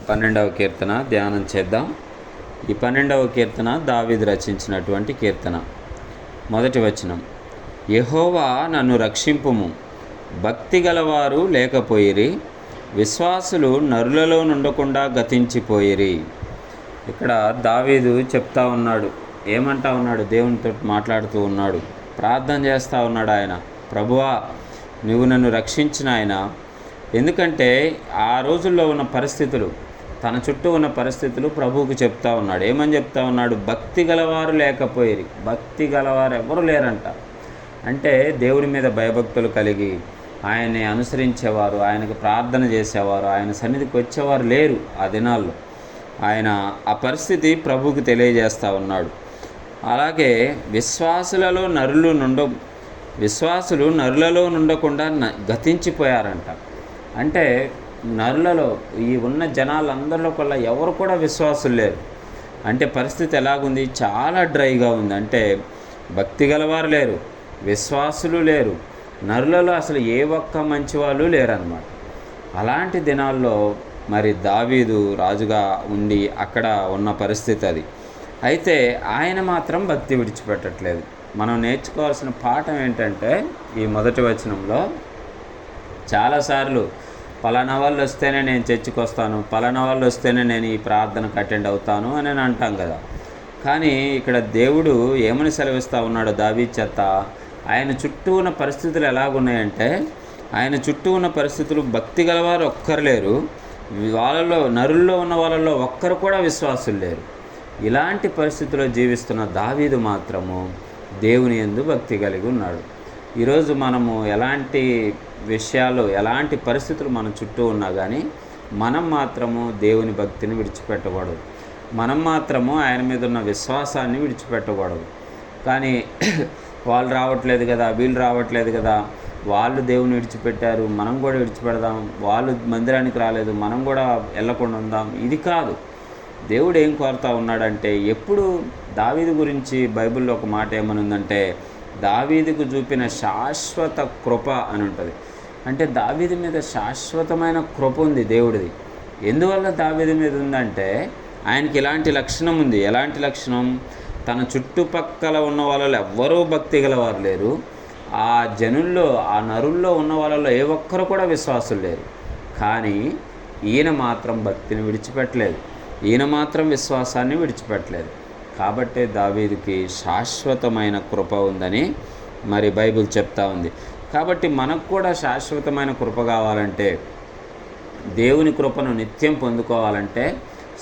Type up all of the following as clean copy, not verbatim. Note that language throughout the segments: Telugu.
12వ కీర్తన ధ్యానం చేద్దాం. ఈ 12వ కీర్తన దావీదు రచించినటువంటి కీర్తన. మొదటి వచనం, యెహోవా నన్ను రక్షింపుము, భక్తి గలవారు లేకపోయిరి, విశ్వాసులు నరులలో నుండకుండా గతించిపోయిరి. ఇక్కడ దావీదు చెప్తా ఉన్నాడు, ఏమంటా ఉన్నాడు, దేవునితో మాట్లాడుతూ ఉన్నాడు, ప్రార్థన చేస్తూ ఉన్నాడు. ఆయన, ప్రభువా నువ్వు నన్ను రక్షించిన ఆయన. ఎందుకంటే ఆ రోజుల్లో ఉన్న పరిస్థితులు, తన చుట్టూ ఉన్న పరిస్థితులు ప్రభువుకు చెప్తా ఉన్నాడు. ఏమని చెప్తా ఉన్నాడు? భక్తి గలవారు లేకపోయిరి. భక్తి గలవారు ఎవరు లేరంట. అంటే దేవుడి మీద భయభక్తులు కలిగి ఆయన్ని అనుసరించేవారు, ఆయనకు ప్రార్థన చేసేవారు, ఆయన సన్నిధికి వచ్చేవారు లేరు ఆ దినాల్లో. ఆయన ఆ పరిస్థితి ప్రభువుకు తెలియజేస్తూ ఉన్నాడు. అలాగే విశ్వాసులు నరులలో నుండకుండా గతించిపోయారంట. అంటే నరులలో ఈ ఉన్న జనాలందరిలో కల్లా ఎవరు కూడా విశ్వాసులు లేరు. అంటే పరిస్థితి ఎలాగుంది? చాలా డ్రైగా ఉంది. అంటే భక్తి గలవారు లేరు, విశ్వాసులు లేరు, నరులలో అసలు ఏ ఒక్క మంచి వాళ్ళు లేరన్నమాట. అలాంటి దినాల్లో మరి దావీదు రాజుగా ఉండి అక్కడ ఉన్న పరిస్థితి అది. అయితే ఆయన మాత్రం భక్తి విడిచిపెట్టట్లేదు. మనం నేర్చుకోవాల్సిన పాఠం ఏంటంటే, ఈ మొదటి వచనంలో చాలాసార్లు పలానా వాళ్ళు వస్తేనే నేను చర్చికి వస్తాను, పలానా వాళ్ళు వస్తేనే నేను ఈ ప్రార్థనకు అటెండ్ అవుతాను అని అంటాం కదా. కానీ ఇక్కడ దేవుడు ఏమని సెలవిస్తూ ఉన్నాడో దావీదు చేత, ఆయన చుట్టూ ఉన్న పరిస్థితులు ఎలాగున్నాయంటే, ఆయన చుట్టూ ఉన్న పరిస్థితులు భక్తి గలవారు ఒక్కరు లేరు, నరుల్లో ఉన్న వాళ్ళల్లో ఒక్కరు కూడా విశ్వాసులు లేరు. ఇలాంటి పరిస్థితుల్లో జీవిస్తున్న దావీదు మాత్రము దేవుని యందు భక్తి కలిగి ఉన్నాడు. ఈరోజు మనము ఎలాంటి విషయాలు, ఎలాంటి పరిస్థితులు మన చుట్టూ ఉన్నా కానీ మనం మాత్రము దేవుని భక్తిని విడిచిపెట్టకూడదు. మనం మాత్రము ఆయన మీద ఉన్న విశ్వాసాన్ని విడిచిపెట్టకూడదు. కానీ వాళ్ళు రావట్లేదు కదా, వీళ్ళు రావట్లేదు కదా, వాళ్ళు దేవుని విడిచిపెట్టారు, మనం కూడా విడిచిపెడదాం, వాళ్ళు మందిరానికి రాలేదు, మనం కూడా వెళ్ళకుండా ఉందాం, ఇది కాదు. దేవుడు ఏం కోరుతా ఉన్నాడంటే, ఎప్పుడు దావీదు గురించి బైబిల్లో ఒక మాట ఏమనుందంటే, దావీదుకు చూపిన శాశ్వత కృప అని ఉంటుంది. అంటే దావీదు మీద శాశ్వతమైన కృప ఉంది దేవుడిది. ఎందువల్ల దావీదు మీద ఉందంటే, ఆయనకి ఇలాంటి లక్షణం ఉంది. ఎలాంటి లక్షణం? తన చుట్టుపక్కల ఉన్న వాళ్ళలో ఎవ్వరూ భక్తి గలవారు లేరు, ఆ జనుల్లో, ఆ నరుల్లో ఉన్న వాళ్ళలో ఏ ఒక్కరు కూడా విశ్వాసులు లేరు. కానీ ఈయన మాత్రం భక్తిని విడిచిపెట్టలేదు, ఈయన మాత్రం విశ్వాసాన్ని విడిచిపెట్టలేదు. కాబట్టే దావీదుకి శాశ్వతమైన కృప ఉందని మరి బైబిల్ చెప్తా ఉంది. కాబట్టి మనకు కూడా శాశ్వతమైన కృప కావాలంటే, దేవుని కృపను నిత్యం పొందుకోవాలంటే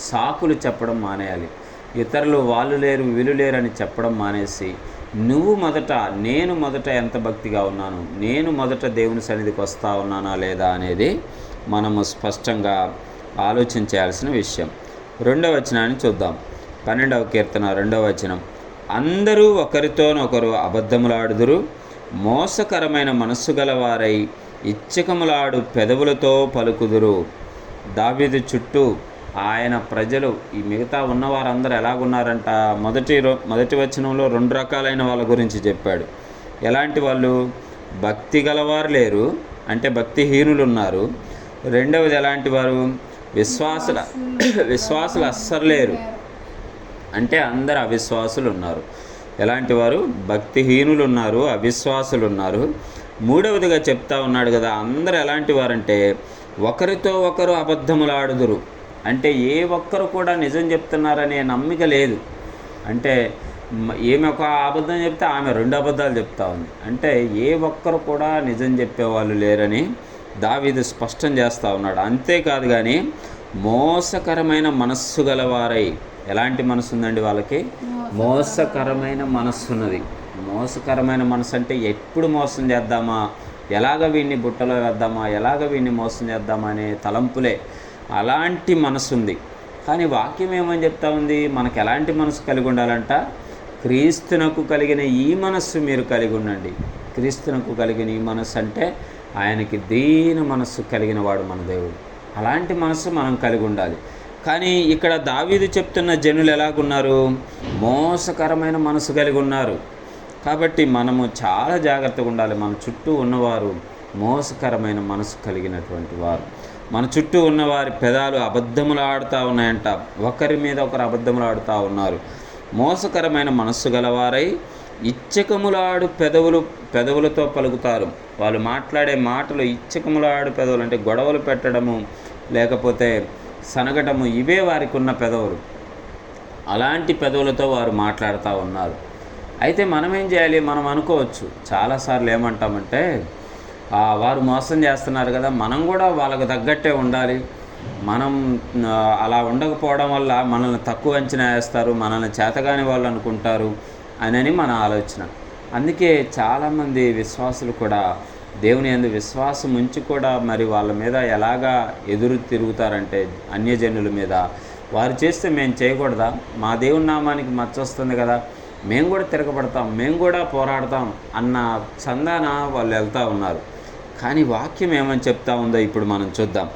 సాకులు చెప్పడం మానేయాలి. ఇతరులు వాళ్ళు లేరు, వీళ్ళు లేరు అని చెప్పడం మానేసి, నేను మొదట ఎంత భక్తిగా ఉన్నాను, నేను మొదట దేవుని సన్నిధికి వస్తూ ఉన్నానా లేదా అనేది మనము స్పష్టంగా ఆలోచించాల్సిన విషయం. 2వ వచనాన్ని చూద్దాం. 12వ కీర్తన 2వ వచనం, అందరూ ఒకరితోనొకరు అబద్ధములాడుదురు, మోసకరమైన మనస్సు గలవారై ఇచ్చకములాడు పెదవులతో పలుకుదురు. దావీదు చుట్టూ ఆయన ప్రజలు, ఈ మిగతా ఉన్నవారందరూ ఎలాగున్నారంట? మొదటి వచనంలో 2 రకాలైన వాళ్ళ గురించి చెప్పాడు. ఎలాంటి వాళ్ళు? భక్తి గలవారు లేరు, అంటే భక్తిహీనులు ఉన్నారు. రెండవది ఎలాంటి వారు? విశ్వాసులు అస్సలు లేరు, అంటే అందరు అవిశ్వాసులు ఉన్నారు. ఎలాంటి వారు? భక్తిహీనులు ఉన్నారు, అవిశ్వాసులు ఉన్నారు. మూడవదిగా చెప్తా ఉన్నాడు కదా, అందరు ఎలాంటి వారంటే ఒకరితో ఒకరు అబద్ధములాడుదురు. అంటే ఏ ఒక్కరు కూడా నిజం చెప్తున్నారనే నమ్మిక లేదు. అంటే ఏమి ఒక అబద్ధం చెప్తే ఆమె 2 అబద్ధాలు చెప్తా ఉంది. అంటే ఏ ఒక్కరు కూడా నిజం చెప్పేవాళ్ళు లేరని దావీదు స్పష్టం చేస్తూ ఉన్నాడు. అంతేకాదు కానీ మోసకరమైన మనస్సు గలవారై, ఎలాంటి మనసు ఉందండి వాళ్ళకి? మోసకరమైన మనస్సు ఉన్నది. మోసకరమైన మనసు అంటే ఎప్పుడు మోసం చేద్దామా, ఎలాగ వీడిని బుట్టలో వేద్దామా, ఎలాగ వీడిని మోసం చేద్దామా అనే తలంపులే. అలాంటి మనసు ఉంది. కానీ వాక్యం ఏమని చెప్తా ఉంది? మనకు ఎలాంటి మనసు కలిగి ఉండాలంట? క్రీస్తునకు కలిగిన ఈ మనస్సు మీరు కలిగి ఉండండి. క్రీస్తునకు కలిగిన ఈ మనస్సు అంటే ఆయనకి దీన మనస్సు కలిగిన వాడు మన దేవుడు. అలాంటి మనస్సు మనం కలిగి ఉండాలి. కానీ ఇక్కడ దావీదు చెప్తున్న జనులు ఎలాగున్నారు? మోసకరమైన మనసు కలిగి ఉన్నారు. కాబట్టి మనము చాలా జాగ్రత్తగా ఉండాలి. మన చుట్టూ ఉన్నవారు మోసకరమైన మనసు కలిగినటువంటి వారు. మన చుట్టూ ఉన్న వారి పెదాలు అబద్ధములు ఆడుతూ ఉన్నాయంట. ఒకరి మీద ఒకరు అబద్ధములు ఆడుతూ ఉన్నారు. మోసకరమైన మనస్సు గలవారై ఇచ్చకములాడు పెదవులతో పలుకుతారు. వాళ్ళు మాట్లాడే మాటలు ఇచ్చకములాడు పెదవులు, అంటే గొడవలు పెట్టడము లేకపోతే సనగటము, ఇవే వారికి ఉన్న పెదవులు. అలాంటి పెదవులతో వారు మాట్లాడుతూ ఉన్నారు. అయితే మనం ఏం చేయాలి? మనం అనుకోవచ్చు చాలాసార్లు ఏమంటామంటే, వారు మోసం చేస్తున్నారు కదా, మనం కూడా వాళ్ళకు తగ్గట్టే ఉండాలి, మనం అలా ఉండకపోవడం వల్ల మనల్ని తక్కువ అంచనా వేస్తారు, మనల్ని చేతగాని వాళ్ళు అనుకుంటారు అని మన ఆలోచన. అందుకే చాలామంది విశ్వాసులు కూడా దేవుని యందు విశ్వాసం ఉంచి కూడా మరి వాళ్ళ మీద ఎలాగా ఎదురు తిరుగుతారంటే, అన్యజనుల మీద. వారు చేస్తే మేము చేయకూడదా? మా దేవుని నామానికి మచ్చొస్తుంది కదా, మేము కూడా తిరగబడతాం, మేము కూడా పోరాడతాం అన్న చందాన వాళ్ళు వెళ్తూ ఉన్నారు. కానీ వాక్యం ఏమని చెప్తా ఉందో ఇప్పుడు మనం చూద్దాం.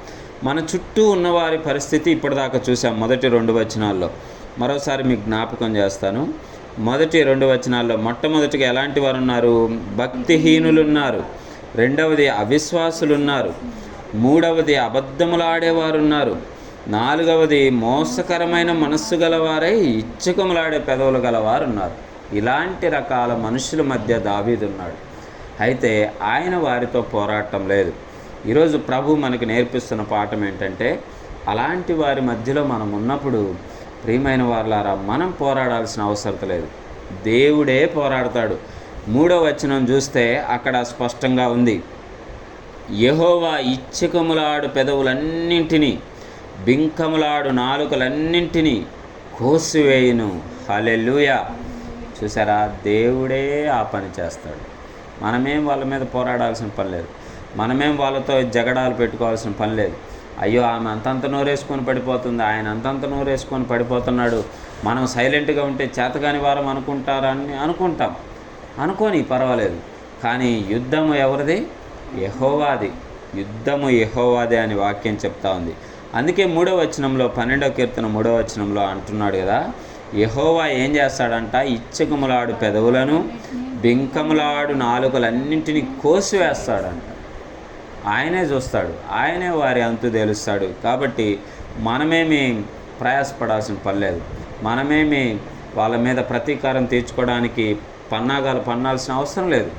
మన చుట్టూ ఉన్నవారి పరిస్థితి ఇప్పటిదాకా చూసాం మొదటి 2 వచనాల్లో. మరోసారి మీకు జ్ఞాపకం చేస్తాను. మొదటి 2 వచనాల్లో మొట్టమొదటిగా ఎలాంటి వారు ఉన్నారు? భక్తిహీనులు ఉన్నారు. రెండవది అవిశ్వాసులు ఉన్నారు. మూడవది అబద్ధములాడేవారు ఉన్నారు. నాలుగవది మోసకరమైన మనస్సు గలవారై ఇచ్చకములాడే పెదవులు గలవారు ఉన్నారు. ఇలాంటి రకాల మనుషుల మధ్య దావీదు ఉన్నాడు. అయితే ఆయన వారితో పోరాటం లేదు. ఈరోజు ప్రభు మనకు నేర్పిస్తున్న పాఠం ఏంటంటే, అలాంటి వారి మధ్యలో మనం ఉన్నప్పుడు ప్రియమైన వారలారా, మనం పోరాడాల్సిన అవసరం లేదు, దేవుడే పోరాడతాడు. 3వ వచనం చూస్తే అక్కడ స్పష్టంగా ఉంది, యెహోవా ఇచ్చకములాడు పెదవులన్నింటినీ బింకములాడు నాలుకలన్నింటినీ కోసివేయును. హల్లెలూయా. చూసారా, దేవుడే ఆ పని చేస్తాడు. మనమేం వాళ్ళ మీద పోరాడాల్సిన పని లేదు, మనమేం వాళ్ళతో జగడాలు పెట్టుకోవాల్సిన పని లేదు. అయ్యో ఆమె అంతంత నోరేసుకొని పడిపోతుంది, ఆయన అంతంత నోరేసుకొని పడిపోతున్నాడు, మనం సైలెంట్గా ఉంటే చేతగాని వారం అనుకుంటారని అనుకోని పర్వాలేదు. కానీ యుద్ధము ఎవరిది? యెహోవాది. యుద్ధము యెహోవాదే అని వాక్యం చెప్తా ఉంది. అందుకే 3వ వచనంలో 12వ కీర్తన 3వ వచనంలో అంటున్నాడు కదా, యెహోవా ఏం చేస్తాడంట? ఇచ్చకములాడు పెదవులను బింకములాడు నాలుకలన్నింటినీ కోసివేస్తాడంట. ఆయనే చూస్తాడు, ఆయనే వారి అంతు తేలుస్తాడు. కాబట్టి మనమేమి ప్రయాసపడాల్సిన పని లేదు, మనమేమి వాళ్ళ మీద ప్రతీకారం తీర్చుకోవడానికి పన్నాగాలు పన్నాల్సిన అవసరం లేదు.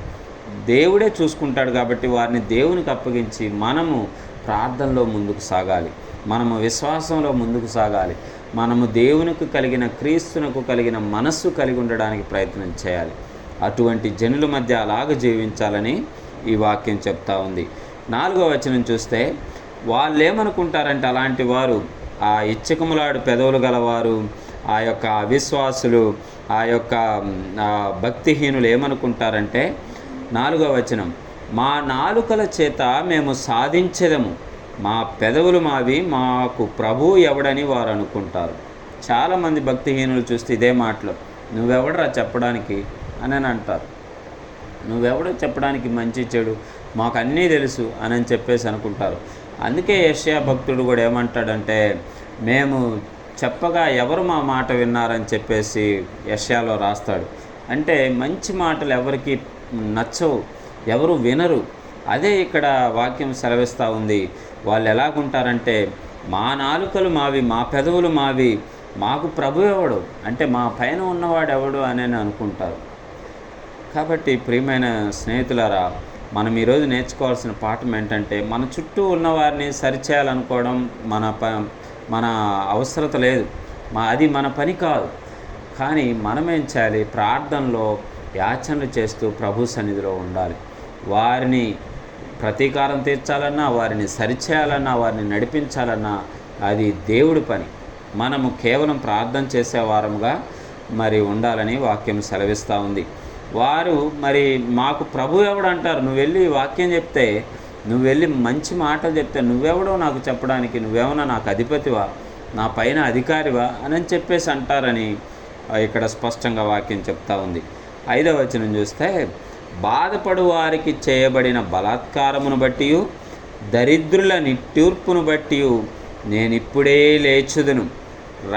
దేవుడే చూసుకుంటాడు. కాబట్టి వారిని దేవునికి అప్పగించి మనము ప్రార్థనలో ముందుకు సాగాలి, మనము విశ్వాసంలో ముందుకు సాగాలి, మనము దేవునికి కలిగిన, క్రీస్తునకు కలిగిన మనస్సు కలిగి ఉండడానికి ప్రయత్నం చేయాలి. అటువంటి జనుల మధ్య అలాగ జీవించాలని ఈ వాక్యం చెప్తా ఉంది. 4వ వచనం చూస్తే వాళ్ళు ఏమనుకుంటారంటే, అలాంటి వారు, ఆ ఇచ్చకములాడు పెదవులు గలవారు, ఆ యొక్క అవిశ్వాసులు, ఆ యొక్క భక్తిహీనులు ఏమనుకుంటారంటే, 4వ వచనం, మా నాలుకల చేత మేము సాధించెదము, మా పెదవులు మావి, మాకు ప్రభువు ఎవడని వారు అనుకుంటారు. చాలామంది భక్తిహీనులు చూస్తే ఇదే మాటలు, నువ్వెవడరా చెప్పడానికి అని అంటారు. నువ్వెవడో చెప్పడానికి మంచి చెడు, మాకు అన్నీ తెలుసు అని చెప్పేసి అనుకుంటారు. అందుకే యెషయా భక్తుడు కూడా ఏమంటాడంటే, మేము చెప్పగా ఎవరు మా మాట విన్నారని చెప్పేసి యెషయాలో రాస్తాడు. అంటే మంచి మాటలు ఎవరికి నచ్చవు, ఎవరు వినరు. అదే ఇక్కడ వాక్యం సెలవిస్తూ ఉంది. వాళ్ళు ఎలాగుంటారంటే, మా నాలుకలు మావి, మా పెదవులు మావి, మాకు ప్రభు ఎవడు, అంటే మా పైన ఉన్నవాడు ఎవడు అని అనుకుంటారు. కాబట్టి ప్రియమైన స్నేహితులారా, మనం ఈరోజు నేర్చుకోవాల్సిన పాఠం ఏంటంటే, మన చుట్టూ ఉన్నవారిని సరిచేయాలనుకోవడం మన అవసరత లేదు, అది మన పని కాదు. కానీ మనమేం చేయాలి? ప్రార్థనలో యాచనలు చేస్తూ ప్రభు సన్నిధిలో ఉండాలి. వారిని ప్రతీకారం తీర్చాలన్నా, వారిని సరిచేయాలన్నా, వారిని నడిపించాలన్నా అది దేవుడి పని. మనము కేవలం ప్రార్థన చేసేవారముగా మరి ఉండాలని వాక్యం సెలవిస్తూ ఉంది. వారు మరి మాకు ప్రభు ఎవడు అంటారు. నువ్వు వెళ్ళి వాక్యం చెప్తే, నువ్వు వెళ్ళి మంచి మాటలు చెప్తే, నువ్వెవడో నాకు చెప్పడానికి, నువ్వేమన్నా నాకు అధిపతివా, నా పైన అధికారివా అని చెప్పేసి అంటారని ఇక్కడ స్పష్టంగా వాక్యం చెప్తా ఉంది. 5వ వచనం చూస్తే, బాధపడు వారికి చేయబడిన బలాత్కారమును బట్టి, దరిద్రుల నిట్టూర్పును బట్టి నేనిప్పుడే లేచుదును,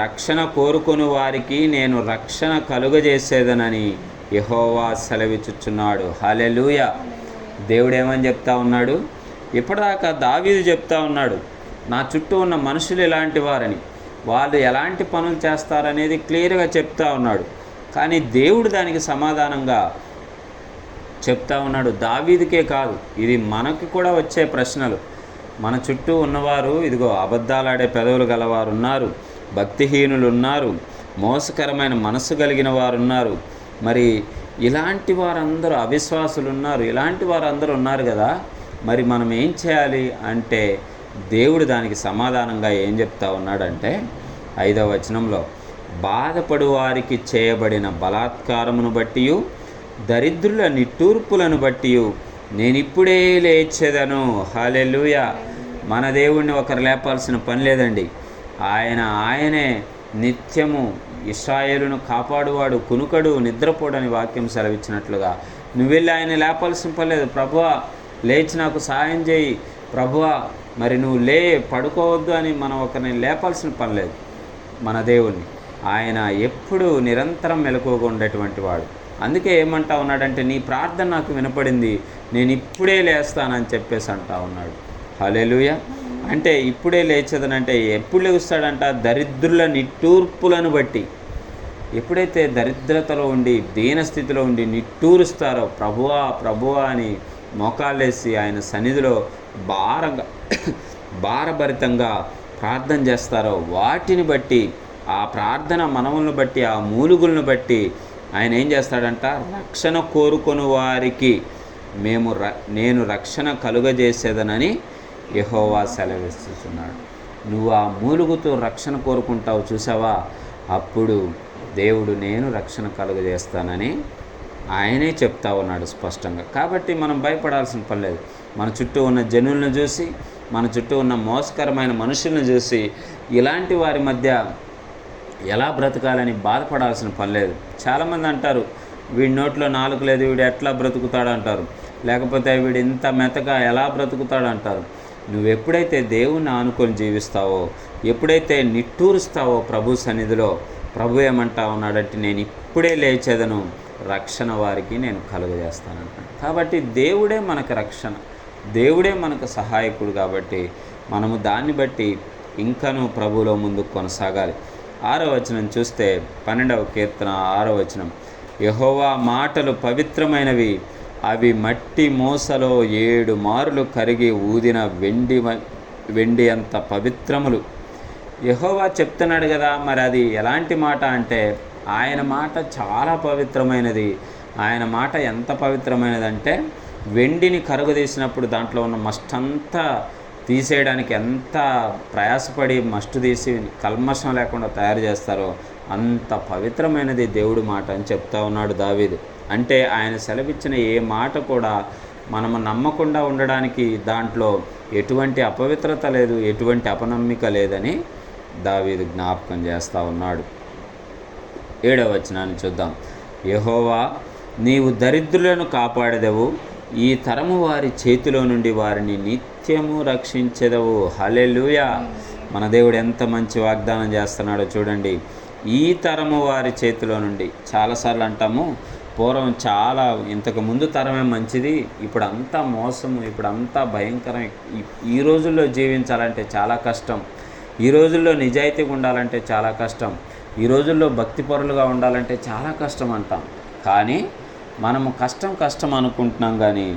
రక్షణ కోరుకొని వారికి నేను రక్షణ కలుగజేసేదనని యెహోవా సెలవిచ్చుచున్నాడు. హల్లెలూయా. దేవుడు ఏమని చెప్తా ఉన్నాడు? ఇప్పటిదాకా దావీదు చెప్తా ఉన్నాడు, నా చుట్టూ ఉన్న మనుషులు ఎలాంటి వారని, వాళ్ళు ఎలాంటి పనులు చేస్తారనేది క్లియర్గా చెప్తా ఉన్నాడు. కానీ దేవుడు దానికి సమాధానంగా చెప్తా ఉన్నాడు. దావీదుకే కాదు, ఇది మనకు కూడా వచ్చే ప్రశ్నలు. మన చుట్టూ ఉన్నవారు ఇదిగో అబద్ధాలాడే పెదవులు గలవారు ఉన్నారు, భక్తిహీనులు ఉన్నారు, మోసకరమైన మనస్సు కలిగిన వారు ఉన్నారు. మరి ఇలాంటి వారందరూ అవిశ్వాసులు ఉన్నారు, ఇలాంటి వారందరూ ఉన్నారు కదా. మరి మనం ఏం చేయాలి అంటే దేవుడు దానికి సమాధానంగా ఏం చెప్తా ఉన్నాడంటే 5వ వచనంలో, బాధపడు వారికి చేయబడిన బలాత్కారమును బట్టి దరిద్రుల నిట్టూర్పులను బట్టి నేనిప్పుడే లేచెదను. హల్లెలూయా. మన దేవుణ్ణి ఒకరు లేపాల్సిన పని లేదండి. ఆయనే నిత్యము ఇశ్రాయేలును కాపాడువాడు, కునుకడు, నిద్రపోడని వాక్యం సెలవిచ్చినట్లుగా నువ్వు వెళ్ళి ఆయన లేపాల్సిన పని లేదు. ప్రభువా లేచి నాకు సహాయం చేయి, ప్రభువా మరి నువ్వు పడుకోవద్దు అని మనం ఒకరిని లేపాల్సిన పని లేదు. మన దేవుణ్ణి ఆయన ఎప్పుడు నిరంతరం మెలకువగా ఉండేటువంటి వాడు. అందుకే ఏమంటా ఉన్నాడంటే, నీ ప్రార్థన నాకు వినపడింది, నేను ఇప్పుడే లేస్తానని చెప్పేసి అంటా ఉన్నాడు. హల్లెలూయా. అంటే ఇప్పుడే లేచేదనంటే ఎప్పుడు లేస్తాడంట? దరిద్రుల నిట్టూర్పులను బట్టి. ఎప్పుడైతే దరిద్రతలో ఉండి దీనస్థితిలో ఉండి నిట్టూరుస్తారో, ప్రభువా ప్రభువా అని మోకాళ్ళేసి ఆయన సన్నిధిలో భారభరితంగా ప్రార్థన చేస్తారో, వాటిని బట్టి, ఆ ప్రార్థన మనవులను బట్టి, ఆ మూలుగులను బట్టి ఆయన ఏం చేస్తాడంట? రక్షణ కోరుకొని వారికి నేను రక్షణ కలుగజేసేదనని యెహోవా సెలవిస్తున్నాడు. నువ్వు ఆ మూలుగుతో రక్షణ కోరుకుంటావు చూసావా, అప్పుడు దేవుడు నేను రక్షణ కలుగజేస్తానని ఆయనే చెప్తా ఉన్నాడు స్పష్టంగా. కాబట్టి మనం భయపడాల్సిన పని లేదు. మన చుట్టూ ఉన్న జనులను చూసి, మన చుట్టూ ఉన్న మోసకరమైన మనుషులను చూసి, ఇలాంటి వారి మధ్య ఎలా బ్రతకాలని బాధపడాల్సిన పని లేదు. చాలామంది అంటారు, వీడి నోట్లో నాలుక లేదు, వీడు ఎట్లా బ్రతుకుతాడు అంటారు. లేకపోతే వీడు ఇంత మెతగా ఎలా బ్రతుకుతాడు అంటారు. నువ్వు ఎప్పుడైతే దేవుణ్ణి ఆనుకొని జీవిస్తావో, ఎప్పుడైతే నిట్టూరుస్తావో ప్రభు సన్నిధిలో, ప్రభు ఏమంటా ఉన్నాడంటే, నేను ఇప్పుడే లేచేదను, రక్షణ వారికి నేను కలుగజేస్తానంటాను. కాబట్టి దేవుడే మనకు రక్షణ, దేవుడే మనకు సహాయకుడు. కాబట్టి మనము దాన్ని బట్టి ఇంకనూ ప్రభువులో ముందుకు కొనసాగాలి. 6వ వచనం చూస్తే 12వ కీర్తన 6వ వచనం, యెహోవా మాటలు పవిత్రమైనవి, అవి మట్టి మూసలో 7 మారులు కరిగి ఊదిన వెండి అంత పవిత్రములు. యెహోవా చెప్తున్నాడు కదా, మరి అది ఎలాంటి మాట అంటే ఆయన మాట చాలా పవిత్రమైనది. ఆయన మాట ఎంత పవిత్రమైనదంటే, వెండిని కరుగుదీసినప్పుడు దాంట్లో ఉన్న మస్టంతా తీసేయడానికి ఎంత ప్రయాసపడి మస్టు తీసి కల్మషం లేకుండా తయారు చేస్తారో అంత పవిత్రమైనది దేవుడి మాట అని చెప్తా ఉన్నాడు దావీదు. అంటే ఆయన సెలవిచ్చిన ఏ మాట కూడా మనము నమ్మకుండా ఉండడానికి దాంట్లో ఎటువంటి అపవిత్రత లేదు, ఎటువంటి అపనమ్మిక లేదని దావీదు జ్ఞాపకం చేస్తూ ఉన్నాడు. 7వ వచనాన్ని చూద్దాం. యెహోవా నీవు దరిద్రులను కాపాడెదవు, ఈ తరము వారి చేతిలో నుండి వారిని నిత్యము రక్షించెదవు. హల్లెలూయా. మన దేవుడు ఎంత మంచి వాగ్దానం చేస్తున్నాడో చూడండి. ఈ తరము వారి చేతిలో నుండి. చాలాసార్లు అంటాము, పూర్వం చాలా ఇంతకు ముందు తరమే మంచిది, ఇప్పుడు అంతా మోసము, ఇప్పుడు అంతా భయంకరం, ఈ రోజుల్లో జీవించాలంటే చాలా కష్టం, ఈ రోజుల్లో నిజాయితీగా ఉండాలంటే చాలా కష్టం, ఈ రోజుల్లో భక్తిపరులుగా ఉండాలంటే చాలా కష్టం అంటాం. కానీ మనము కష్టం అనుకుంటున్నాం. కానీ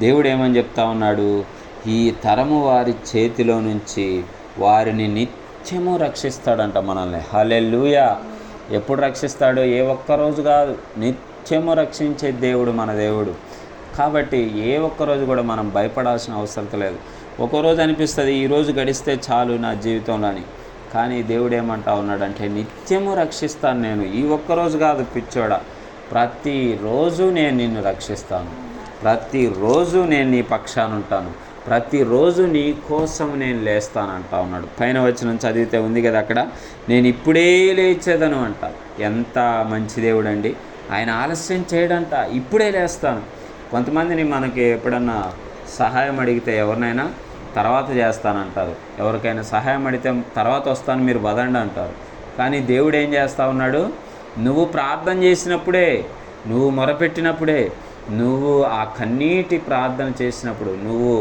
దేవుడు ఏమని చెప్తా ఉన్నాడు? ఈ తరము వారి చేతిలో నుంచి వారిని నిత్యము రక్షిస్తాడంట మనల్ని. హల్లెలూయా. ఎప్పుడు రక్షిస్తాడో? ఏ ఒక్కరోజు కాదు, నిత్యము రక్షించే దేవుడు మన దేవుడు. కాబట్టి ఏ ఒక్కరోజు కూడా మనం భయపడాల్సిన అవసరం లేదు. ఒక్కరోజు అనిపిస్తుంది ఈరోజు గడిస్తే చాలు నా జీవితంలో అని. కానీ దేవుడు ఏమంటా ఉన్నాడంటే, నిత్యము రక్షిస్తాను నేను. ఈ ఒక్కరోజు కాదు పిచ్చోడా, ప్రతిరోజు నేను నిన్ను రక్షిస్తాను, ప్రతిరోజు నేను నీ పక్షాన ఉంటాను, ప్రతిరోజు నీ కోసం నేను లేస్తానంటా ఉన్నాడు. పైన వచనం చదివితే ఉంది కదా అక్కడ, నేను ఇప్పుడే లేచేదను అంట. ఎంత మంచి దేవుడు అండి. ఆయన ఆలస్యం చేయడంట, ఇప్పుడే లేస్తాను. కొంతమందిని మనకి ఎప్పుడన్నా సహాయం అడిగితే ఎవరినైనా తర్వాత చేస్తానంటారు, ఎవరికైనా సహాయం అడిగితే తర్వాత వస్తాను మీరు వదండి అంటారు. కానీ దేవుడు ఏం చేస్తూ ఉన్నాడు? నువ్వు ప్రార్థన చేసినప్పుడే, నువ్వు మొరపెట్టినప్పుడే, నువ్వు ఆ కన్నీటి ప్రార్థన చేసినప్పుడు, నువ్వు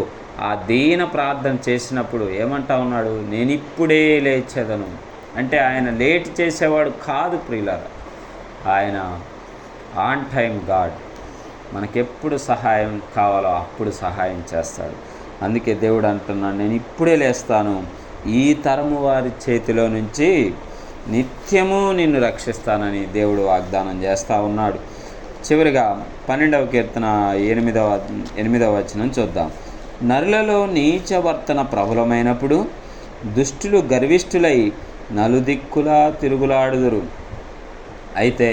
ఆ దీన ప్రార్థన చేసినప్పుడు ఏమంటా ఉన్నాడు? నేను ఇప్పుడే లేచెదను. అంటే ఆయన లేట్ చేసేవాడు కాదు ప్రియులారా. ఆయన ఆన్ టైం గాడ్. మనకెప్పుడు సహాయం కావాలో అప్పుడు సహాయం చేస్తాడు. అందుకే దేవుడు అంటున్నాడు, నేను ఇప్పుడే లేస్తాను, ఈ తరము వారి చేతిలో నుంచి నిత్యము నిన్ను రక్షిస్తానని దేవుడు వాగ్దానం చేస్తూ ఉన్నాడు. చివరిగా 12వ కీర్తన 8వ వచనం చూద్దాం. నరులలో నీచవర్తన ప్రబలమైనప్పుడు దుష్టులు గర్విష్ఠులై నలుదిక్కులా తిరుగులాడుదురు. అయితే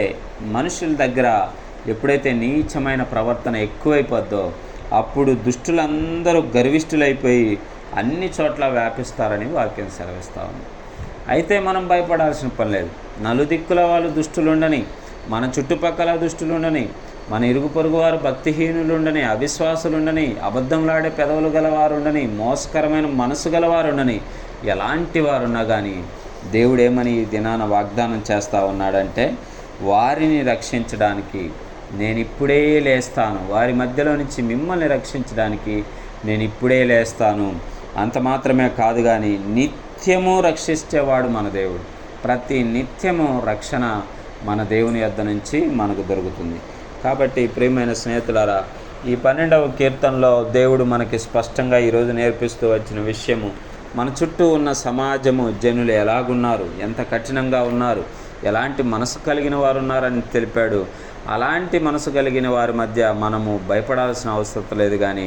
మనుషుల దగ్గర ఎప్పుడైతే నీచమైన ప్రవర్తన ఎక్కువైపోద్దో అప్పుడు దుష్టులందరూ గర్విష్ఠులైపోయి అన్ని చోట్ల వ్యాపిస్తారని వాక్యం సెలవిస్తూ ఉంది. అయితే మనం భయపడాల్సిన పని లేదు. నలుదిక్కుల వాళ్ళు దుష్టులుండని, మన చుట్టుపక్కల దుష్టులుండని, మన ఇరుగు పొరుగు వారు భక్తిహీనులుండని, అవిశ్వాసులుండని, అబద్ధంలాడే పెదవులు గలవారుండని, మోసకరమైన మనసు గలవారుండని, ఎలాంటి వారున్నా కానీ దేవుడేమని ఈ దినాన వాగ్దానం చేస్తూ ఉన్నాడంటే, వారిని రక్షించడానికి నేను ఇప్పుడే లేస్తాను, వారి మధ్యలో నుంచి మిమ్మల్ని రక్షించడానికి నేను ఇప్పుడే లేస్తాను. అంత మాత్రమే కాదు కానీ నిత్యము రక్షించేవాడు మన దేవుడు. ప్రతి నిత్యము రక్షణ మన దేవుని యొద్ద నుంచి మనకు దొరుకుతుంది. కాబట్టి ప్రియమైన స్నేహితులారా, ఈ 12వ కీర్తనలో దేవుడు మనకి స్పష్టంగా ఈరోజు నేర్పిస్తూ వచ్చిన విషయము, మన చుట్టూ ఉన్న సమాజము, జనులు ఎలాగున్నారు, ఎంత కఠినంగా ఉన్నారు, ఎలాంటి మనసు కలిగిన వారు ఉన్నారని తెలిపాడు. అలాంటి మనసు కలిగిన వారి మధ్య మనము భయపడాల్సిన అవసరం లేదు. కానీ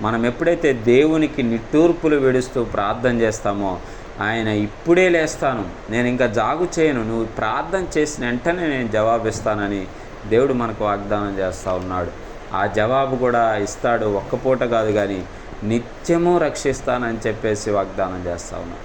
మనం ఎప్పుడైతే దేవునికి నిట్టూర్పులు విడుస్తూ ప్రార్థన చేస్తామో, ఆయన ఇప్పుడే లేస్తాను, నేను ఇంకా జాగు చేయను, నువ్వు ప్రార్థన చేసిన వెంటనే నేను జవాబిస్తానని దేవుడు మనకు వాగ్దానం చేస్తూ ఉన్నాడు. ఆ జవాబు కూడా ఇస్తాడు, ఒక్క పూట కాదు కానీ నిత్యము రక్షిస్తానని చెప్పేసి వాగ్దానం చేస్తూ ఉన్నాడు.